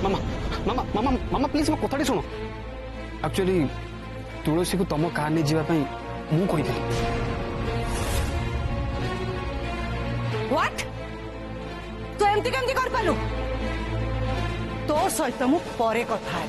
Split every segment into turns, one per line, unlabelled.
मामा मामा मामा मामा please मो कथाटी शुण actually तुलसी को तुम कार नहीं जावाई मु कही
व्हाट तू एमती केमती कर पालु तो सहित मु परे कथा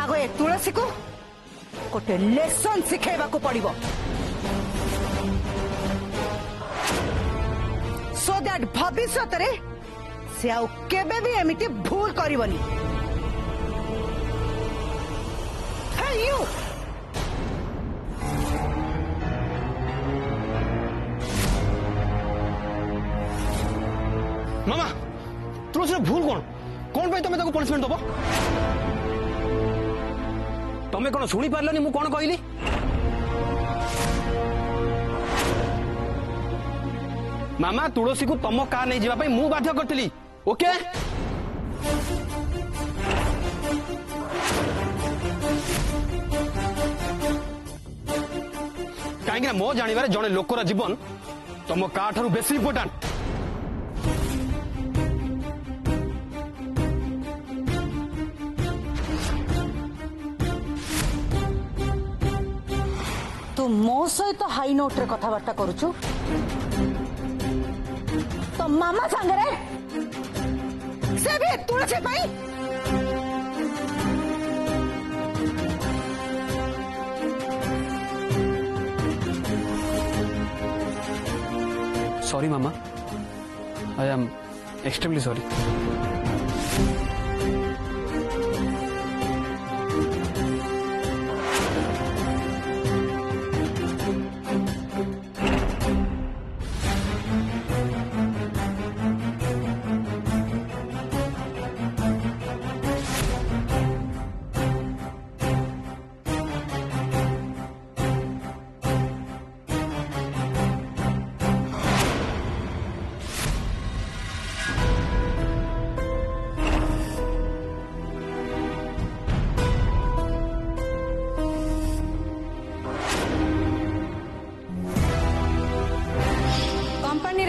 आगो ए तुलसी को गोटे लेसन शिखेबा को पड़िबो सो दैट भविष्य रे से आउ केबे भी एमिति भूल करबनी हे यू
मामा तुलसी भूल कौन भाई तुम्हें पनिशमेंट दब तुम्हें कौन शुणी पार्लनी मु कौन कहली मामा तुलसी को तुम कार नहीं जावाई मु बाध्य करती ओके कहीं मो जानवर जड़े लोकर जीवन तुम कार ठारू बेसी इंपोर्टाट
तू मो सहित हाई नोट रे कथबार्ता करुचु तो मामा सांगरे से भी तुलसी पाई
सॉरी मामा आई एम एक्सट्रीमली सॉरी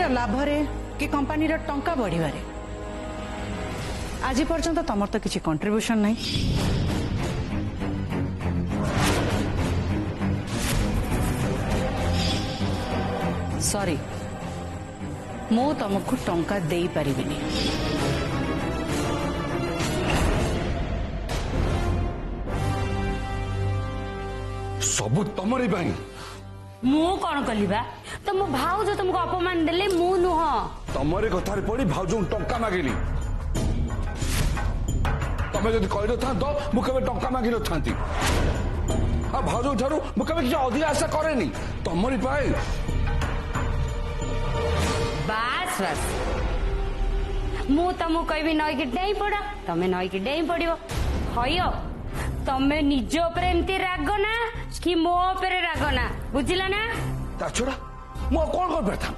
लाभरे कि कंपनी टंका बढ़िबारे आज पर्यंत तमर तो किसी कंट्रीब्यूशन नहीं सॉरी मु तुमको टंका दे पारिबिनी
सबू तमरी भाई
मु कौन कली बा तो मो भाउज तुमको अपमान देले मु नुह
तमरी कथार पड़ी भाउज टंका मागिली तमें जब कही था तो मुझे टंका मागि न था भाउज ठारू मुझे किसी अधिक आशा करे तमरी पाए
बास बास मु तुमको कहबी नई कि डेई पड़ तमे नई कि डेई पड़ो हय तमे निज ऊपर एमती राग ना कि मो ऊपर राग ना बुझिला ना
ता छोड़ा मु कौन कर बैठा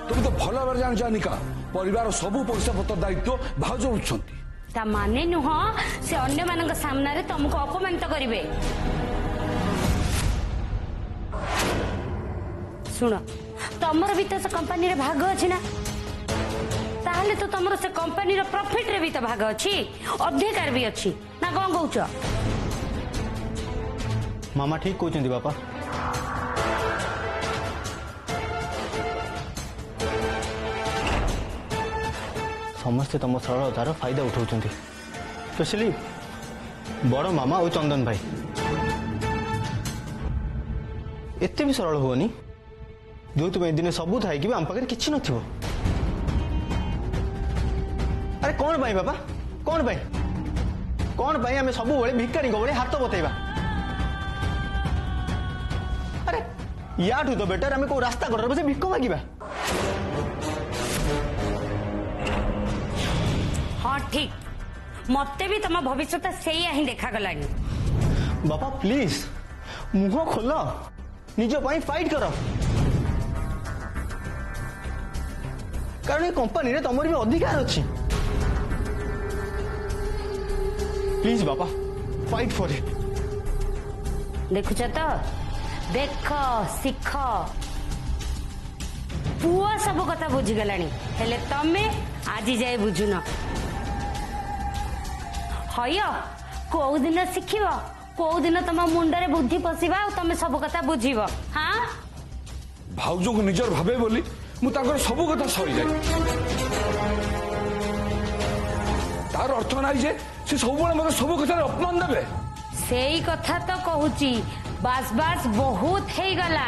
तुम तो भल भाव जान जानिका परिवार सबू पैसा पत्र दायित्व भाउज बुझुंती
ता माने नुह से अन्य मानक सामने रे तुमको अपमानित करिवे सुन तमर भी तो से कंपनी रे भाग अछि ना ताहले तो तमर से कंपनी रे प्रॉफिट रे भी तो भाग अछि अधिकार भी अछि ना कोन कहउछ
मामा ठीक कहते बापा समस्ते तुम सरलतार फायदा उठाऊँ स्पेशली बड़ मामा और चंदन भाई एते भी सरल हुआ जो तुम दिन सबू थाई कि आम पाखे किसी न अरे कौन पाई बापा कौन पाई आम सब भिकारी भाई हाथ बतेबा अरे या तो बेटर आम को रास्ता कड़े बस भिक मांगा
हाँ ठीक मत भी तुम भविष्य से ही देखा गलानी
बापा प्लीज मुह खोल निज फाइट कर कारण ये कंपनी रे तुम भी अधिकार अच्छी प्लीज बापा फाइट फॉर इट
देखुच तो देख शिख पुओ सब कथा बुझीगलानी हेले तमे आज जाए बुझुन हय कौ दिन शिखिब कौ दिन तुम मुंडरे बुद्धि पशिबा तमे सब कथा बुझीब हाँ
भाउज को निजर भावे बोली मु ताकर सब कथा सही जाए तार अर्थ नाई जे से सब मत सब कथा अपमान देवे
सेई कथा तो कहूची बास बास बहुत हे गला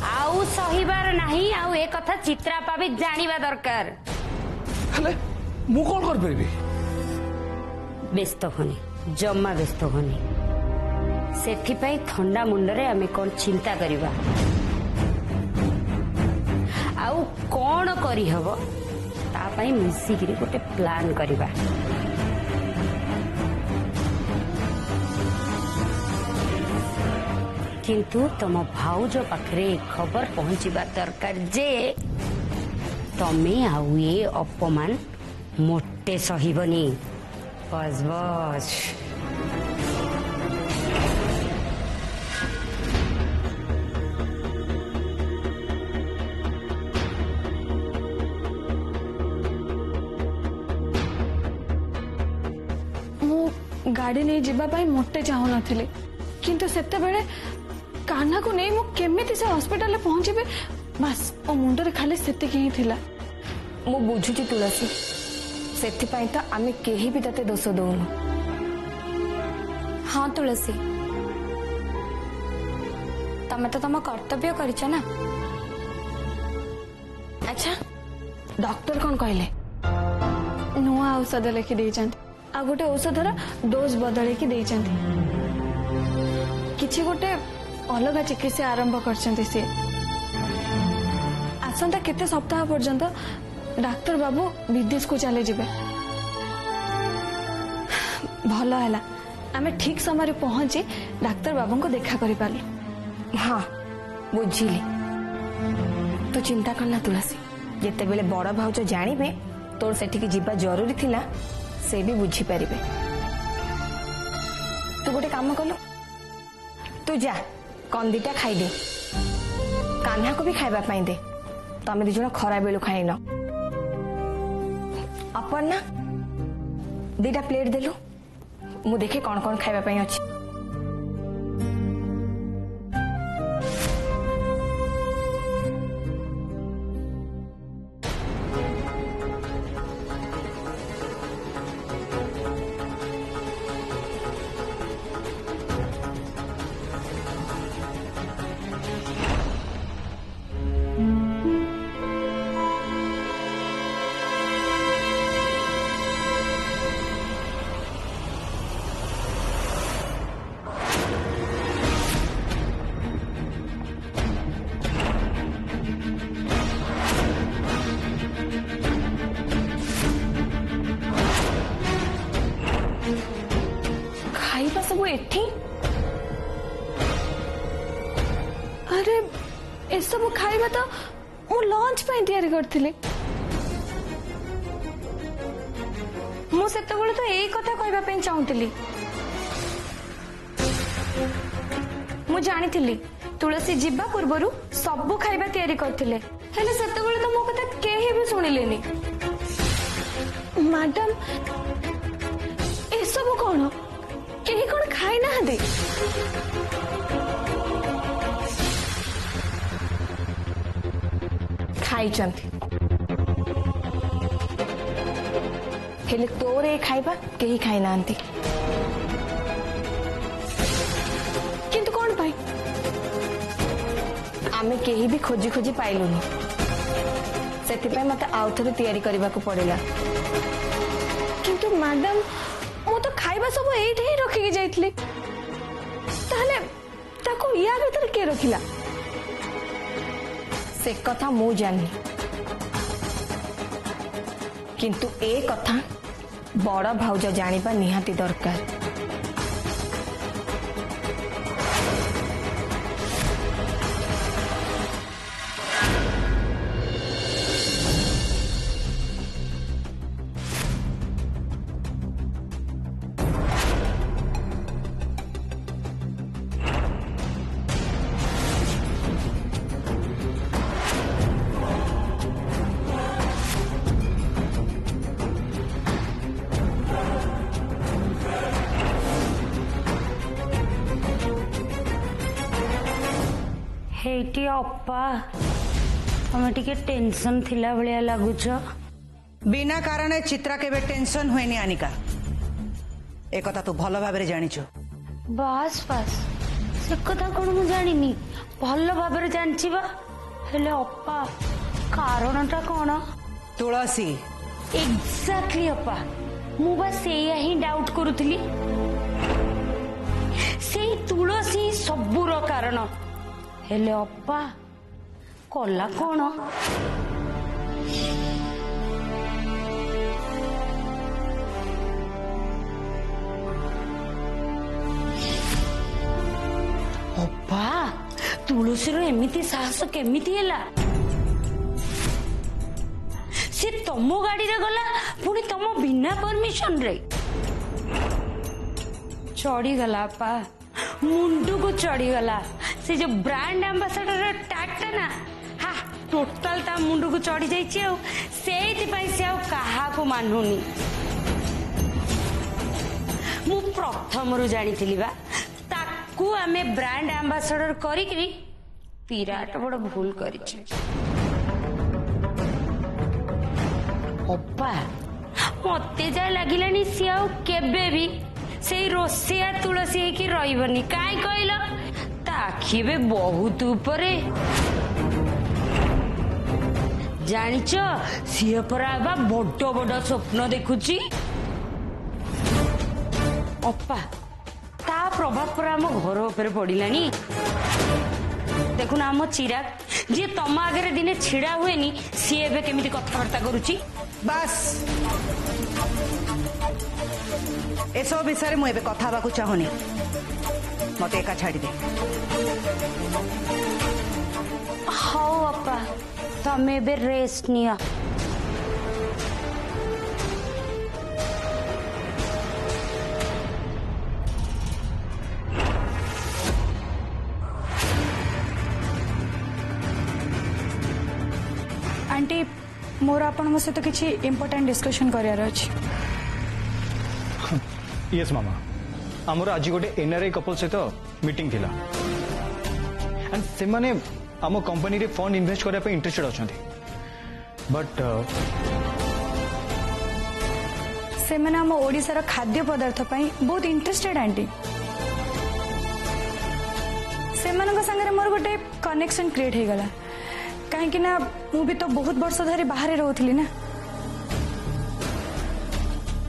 आउ सहीबार नहीं आउ ए कथा चित्रापा भी जानिबा दरकार
हेले मु कोन कर परबी
व्यस्त होनी जम्मा व्यस्त होनी सेथिपाई ठंडा मुंडरे आमे कोन चिंता करिबा आउ कोन करी हबो ता पई मिसिकिरी गोटे प्लान करिबा किंतु तुम भाउज पाखरे खबर पहुंचीबा दरकार जे तमे आउ ये अपमान मोटे सहीबनी बस बस
गाड़ी नहीं जीबा पाई मोटे चाहू नथिले किंतु सेते बेले कान्हा को नहीं मु केमिति से हॉस्पिटल ले पहुंचीबे बस ओ मुंडरे खाली सेते ही थिला
मु बुझुची तुलसी सेति पाई तो आमे केही भी तते दोष दउनु
हाँ तुलसी तमे तो तुम कर्तव्य करिछ ना
अच्छा डॉक्टर कौन कहले नुआ औषध लेखि देइचंती आ गोटे औषधर डोज बदले कि देइचंती किछि गोटे अलग चिकित्सा आरंभ करछंती से आसंता केते सप्ताह पर्यंत डाक्टर बाबू विदेश को चले जिबे भलो हैला आमे ठीक समय पहुंची डाक्टर बाबू को देखा करि पारलु
हाँ बुझिली तो चिंता करना तुलसी जेते बेले बड़ भाउज जानिबे तोर सेठी जीवा जरूरी थिला से भी बुझी पारिबे तू गोटे काम कलु तू जा कंदीटा खाई दे कान्हा को भी खाइबा पाई दे तमे दी जण खरा बेलु खाइनो अपन ना दीटा प्लेट देलु मु देखे कौन कौन खाइबा पाई अछि खाइबा सब एठी
अरे ए सब खाइबा तो मु लंच पे तैयारी करथिले
मु सेतेबेले तो एई कथा कहबा पे चाहूतिली मु जानिथिली तुलसी जीवा पूर्वरु सब खाइबा तैयारी करथिले हेले सेतेबेले तो मो कथा केही भी सुनिलेनी
मैडम ए सब कोन केही कोन खाइ ना दे
खाई चंती हेले तोर ए खाइबा केही खाई नांती
किंतु कोन पाई
आमे केही भी खोजी खोजी पाइलुनी सेति पे मते आउ थरे तैयारी करबा को पड़ेला
किंतु मैडम मु तो खाइबा सब एठी ही रखी के जाइतली ताले ताको या भीतर के रखिला
से कथा मु जानी किंतु ए कथा बड़ भाउज जानिबा निहाती दरकार
ଏଇଠି ଅପା ତମେ ଟିକେ ଟେନସନ ଥିଲା ଭଳିଆ ଲାଗୁଛ।
बिना कारण चित्रा केबे टेंशन हुएनी आनिका एक कथा तू भल भाव जानिଛୁ।
बास बास से कथा कौन मु जानिनी भल भाव जानी बा हेले अप्पा कारणटा कौन?
तुलसी
एग्जैक्टली अप्पा मु बा सेया ही डाउट करूथली से तुलसी सबुर कारण हेले अप्पा कला कौन? अप्पा तुलसी रो एमिति साहस केमिति हैला? से तम गाड़ी रे गला पुणी तम बिना परमिशन रे चढ़ी गला अप्पा मुंडू को चढ़ी गला से जो ब्रांड एम्बेसडर टैगटा ना हा टोटल ता मुंडू को चढ़ी जाइछि आ सेति पई से आ कहा को मानुनी मु प्रथम रु जानिथिली बा ताकू आमे ब्रांड एम्बेसडर करिकरी विराट बड़ भूल करिछि। अप्पा मते जा लागिलानी सी आउ केबे भी से रोसिया तुलसी की रहिबनी काई कहल ताखिबे बहुत ऊपरे जानिच सी परा बा बड़ बड़ स्वप्न देखुची। अप्पा ता प्रभाव पर आम घर ऊपर पड़िलानी देखुन आम चिराग जी तम आगे दिने छिड़ा हुएनी सी एबे केमिति कथबार्ता करुची।
बस एसब विषय में मुझे कथा हवा चाहूनी मत एका छाड़ी दे।
हाँ अपा तमे बे रेस्ट निया।
आंटी मोर आपण सहित किसी इम्पोर्टेंट डिस्कशन करार अछि।
यस मामा आमर आज गोटे एनआरआई कपल सहित मीटिंग थिला एंड से माने आम कंपनी रे फंड इन्वेस्ट करने पे इंटरेस्टेड अछंती बट
से माने हम ओडिसा खाद्य पदार्थ पई बहुत इंटरेस्टेड आंटी से मानक संगे मोर गोटे कनेक्शन क्रिएट हो गला कहीं ना मु भी तो बहुत वर्ष धरी बाहर रहूली ना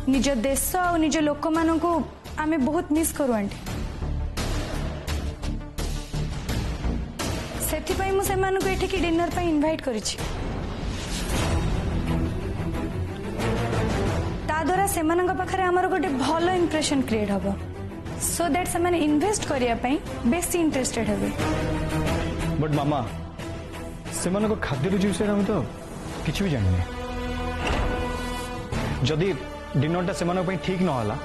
निज देश और निज लोक मान को आमे बहुत मिस करू आंटी से मुझे एठिकी डिनर पे इनवाइट करिछि ता द्वारा से पाखरे आमर गोटे भल इंप्रेशन क्रिएट हबो सो दैट से माने इन्वेस्ट करिया पई बेसी इंटरेस्टेड हेबे।
बट मामा से खाद्य रुचि विषय हम तो किसी भी जानी जदि डिनरटा से ठीक न होला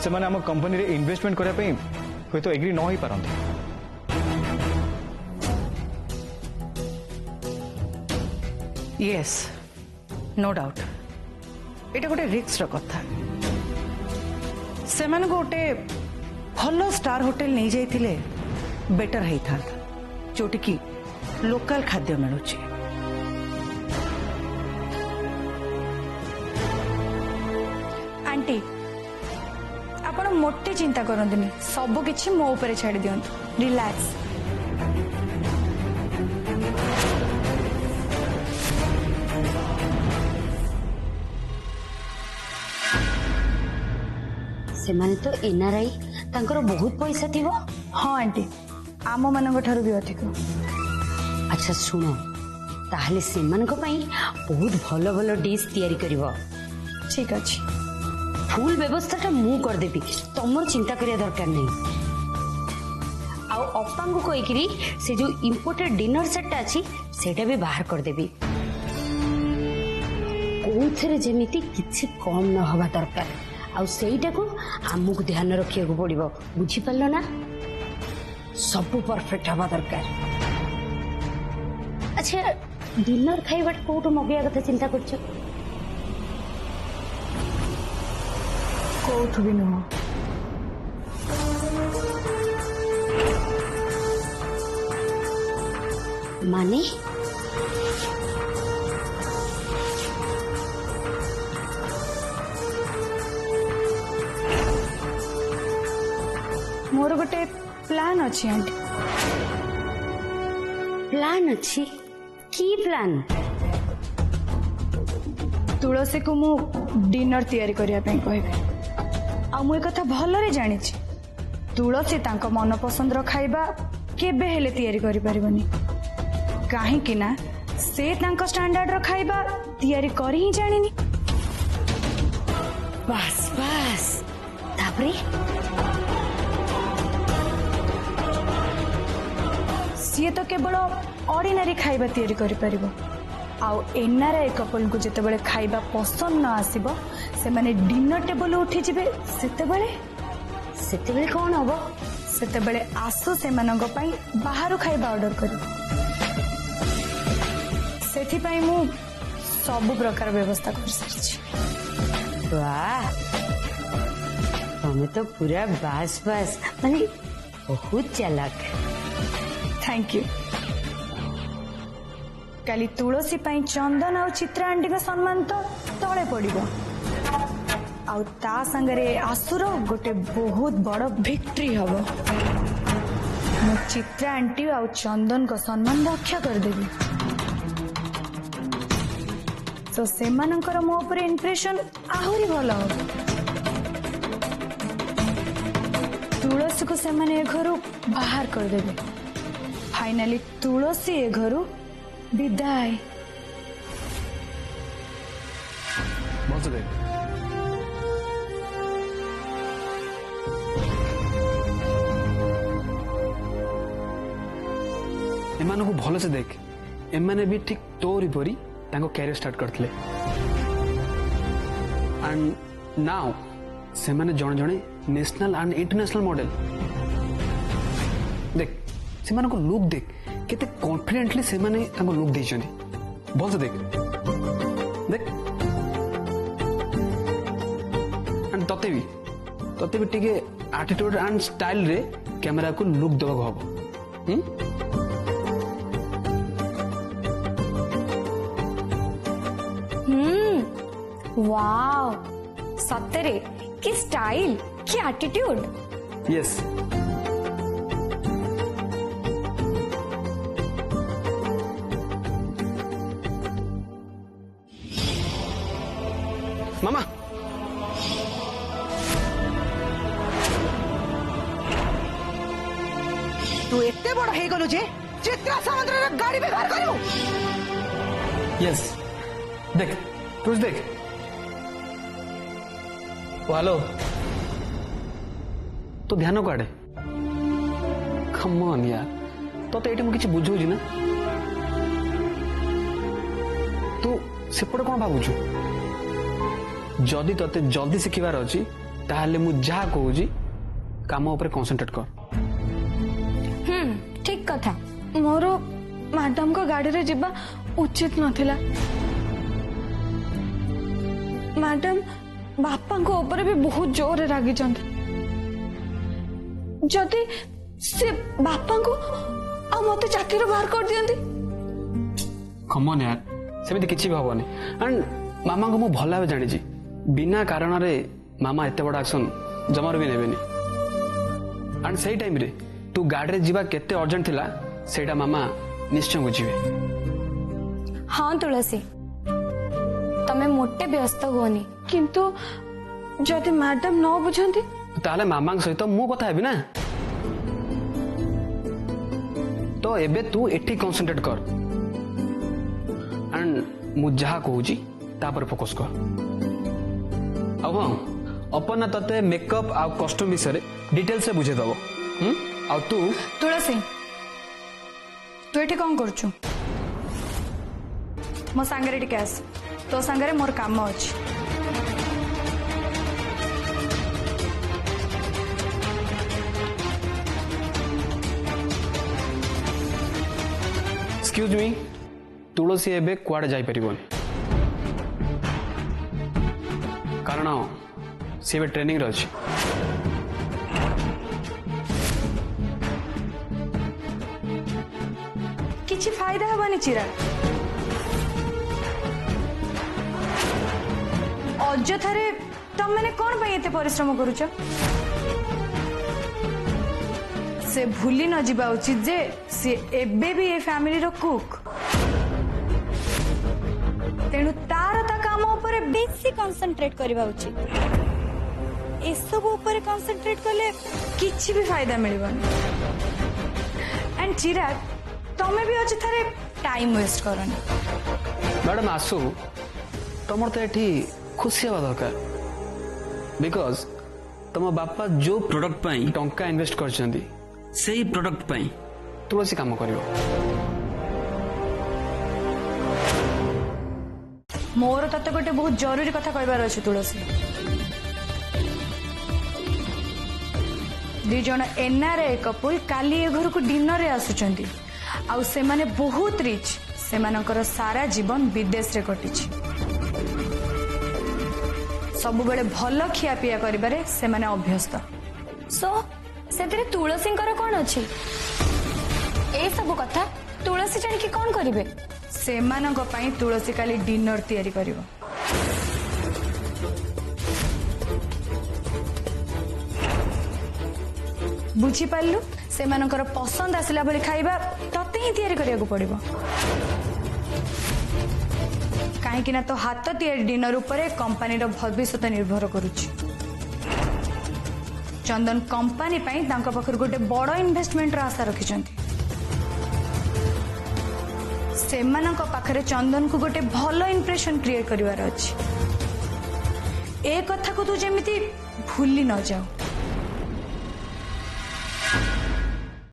से माने आम कंपनी रे इन्वेस्टमेंट करने हुए तो एग्री न हो पारंते।
यस नो डाउट एटा गोटे रिक्स रो कथा से माने गोटे भल स्टार होटल नहीं जाइथिले बेटर है था जोटी की लोकल खाद्य मिलुची।
आंटी आपण मोटे चिंता करंतनी सब किछि मो ऊपर छाड़ी दियंतु रिलैक्स।
से माने तो एनआरआई तांकर बहुत पैसा थिबो।
हाँ आंटी आम मान ठारू भी अधिक।
अच्छा सुनो ताहले सेमान को पई बहुत भलो भलो डिश तैयारी करिवो।
ठीक अछि
फुल व्यवस्थाटा मु कर देबी तमर चिंता करिया दरकार नहीं। आ अप्पा को कहिकरी से जो इंपोर्टेड डिनर सेट अछि सेटा भी बाहर कर देबी कोथरे जेमिति किछि कम न होबा दरकार आ सेइटा को हमकु ध्यान रखिया को पड़िबो बुझी पल्लो ना सब परफेक्ट हवा दरकार। अच्छा डिनर खाइबाट कोठो मगया कथा चिंता करछ
कोठ भी नुह
माने
मोर गोटे प्लान अच्छी आंटी।
प्लान अच्छी की प्लान
तुलसी को मु डिनर तैयारी करिया पे कहबे आ मु कथा भलरे जानी तुलसी तांको मन पसंद खाइबा केबे हेले तैयारी करि परिबनी काहे कि ना से तांको स्टैंडर्ड रो खाइबा तैयारी करि ही जानिनी।
बस बस तापरे
सी तो केवल ऑर्डिनरी खाइबा तैयारी करि परिबो आउ एनआरआई कपल को जेतेबेले खाइबा पसंद न आसीबो से माने डिनर टेबल उठी जिबे
सेतेबेले कौन हबो
सेतेबेले आसु सेमानंग पई बाहरु खाइबा ऑर्डर करी सेथि पई मु सब प्रकार व्यवस्था कर सरछि।
वाह तुम्हें तो पूरा बास बास माने बहुत चालाक।
Thank you. काली तुलसी पई चंदन और चित्रा आंटी का सम्मान तो तले पड़िबो आउ ता संगरे आसुर गोटे बहुत बड़ विक्ट्री हबो। मु चित्रा आंटी और चंदन को सम्मान रक्षा कर देबी तो सेमानंकर मो ऊपर इंप्रेशन आहुरी भलो हो। तुलसी को सेमाने ए घरु बाहर कर देबे फाइनली तुलसी ए घरु विदाई।
बस देख एमानकु भल से देख एमाने भी ठीक तोरी परी तांको कैरियर स्टार्ट करथिले एंड नाउ से माने जण जणे नेशनल एंड इंटरनेशनल मॉडल। देख से मानको लुक देख केते कॉन्फिडेंटली से माने तांको लुक देइछनी भल से देख देख एंड तते भी टिके एटीट्यूड एंड स्टाइल रे कैमरा को लुक देबा हबो।
वाओ सतरे की स्टाइल की एटीट्यूड।
यस मामा
तू एते बड़ हे गलु जे चित्रा समुद्र रे गाड़ी व्यवहार करू।
यस देख तू देख हेलो तो ध्यान कुआडे कम ऑन यार तो एटी मुझे बुझौछि ना तू सेपटे कौन भावुछु जदि तते जल्दी शिखिबार अछि ताहले मु जा कहूछि काम ऊपर कंसंट्रेट कर।
ठीक कथा मोर मैडम को गाड़ी रे जिबा उचित नथिला। मैडम बापा को ऊपर भी बहुत जोर रागी जंत जदि से बापा को आ मते चाकरी बाहर कर दियंती
कम ऑन यार सेमिति किछि भी हबनी एंड मामा को मु भल भाबे जानि छी बिना कारण रे मामा एते बड़ एक्शन जमार भी नेबेनी एंड सही टाइम रे तू गाड़ी रे जीवा केते अर्जेंट थिला सेटा मामा निश्चय बुझिबे।
हाँ तुलसी तमे मोटे व्यस्त हुओनी
किंतु जदि मैडम न बुझंती
ताले मामा सहित मु कथा हेबी ना तो एबे तू एठी कंसंट्रेट कर एंड मु जहा कहूची तापर फोकस कर। अब अपन तते मेकअप आ कॉस्ट्यूम विषय डिटेल से बुझे दबो आ तू
तुलसी तू एठी कौन करछु मो सांगरे टिके आस तो सांगरे मोर काम अछि।
एक्सक्यूज मी तुलसी एबे कुआडे जाई परिबोनी कारण सी एबे ट्रेनिंग रे अछि।
किछ କିଛି ଫାଇଦା ହେବନି ଚିରାଗ। ଅଯଥାରେ ତମମାନେ କଣ ପାଇଁ ଏତେ ପରିଶ୍ରମ କରୁଛ? ସେ ଭୁଲି ନ ଯିବା ଉଚିତ ଯେ ସେ ଏବେ ବି ଏ ଫ୍ୟାମିଲିର କୁକ୍। ତେଣୁ ତାର ତା କାମ ଉପରେ ବେଶୀ କନସେଣ୍ଟ୍ରେଟ କରିବା ଉଚିତ। ଏସବୁ ଉପରେ କନସେଣ୍ଟ୍ରେଟ କଲେ କିଛି ବି ଫାଇଦା ମିଳିବନି। एंड चिराग तमे भी अଯଥାରେ टाइम वेस्ट करनी।
मैडम आसु तुम तो ये खुशी हवा दरकार बिकॉज तुम बापा जो प्रोडक्ट पाई टंका इन्वेस्ट करछंदी सेही प्रोडक्ट पाई तुलसी काम करियो।
मोर तते गोटे बहुत जरूरी कथा कहबार अछि तुलसी। दी जन एनआरआई कपल काली ए घर को डिनर रे आसुचंदी आउ से माने बहुत रिच से मानकर सारा जीवन विदेश रे कटिछि। सब बेले भल खिया पिया करिबारे से माने अभ्यस्त।
सो सेतिरे तुलसींकर कोन अछि ए सब कथा तुलसी जानि कि कोन करिवे?
से मानक पई तुलसी काली डिनर तैयारी करिवो। बुझी पालु से मानकर पसंद आसिला भली खाइबा तते ही तैयारी करिया को पड़िबो। काहे कि ना तो हाथ तैयारी डिनर उपरे कंपनी रो भविष्य निर्भर करूची। चंदन कंपनी पई तांका पाखर गोटे बड़ इन्वेस्टमेंट रो आशा रखिचंती। सेमानक पाखरे चंदन को गोटे भलो इंप्रेशन क्रिएट करिवार अछि। ए कथा को तू जेमिति भूली न जाओ।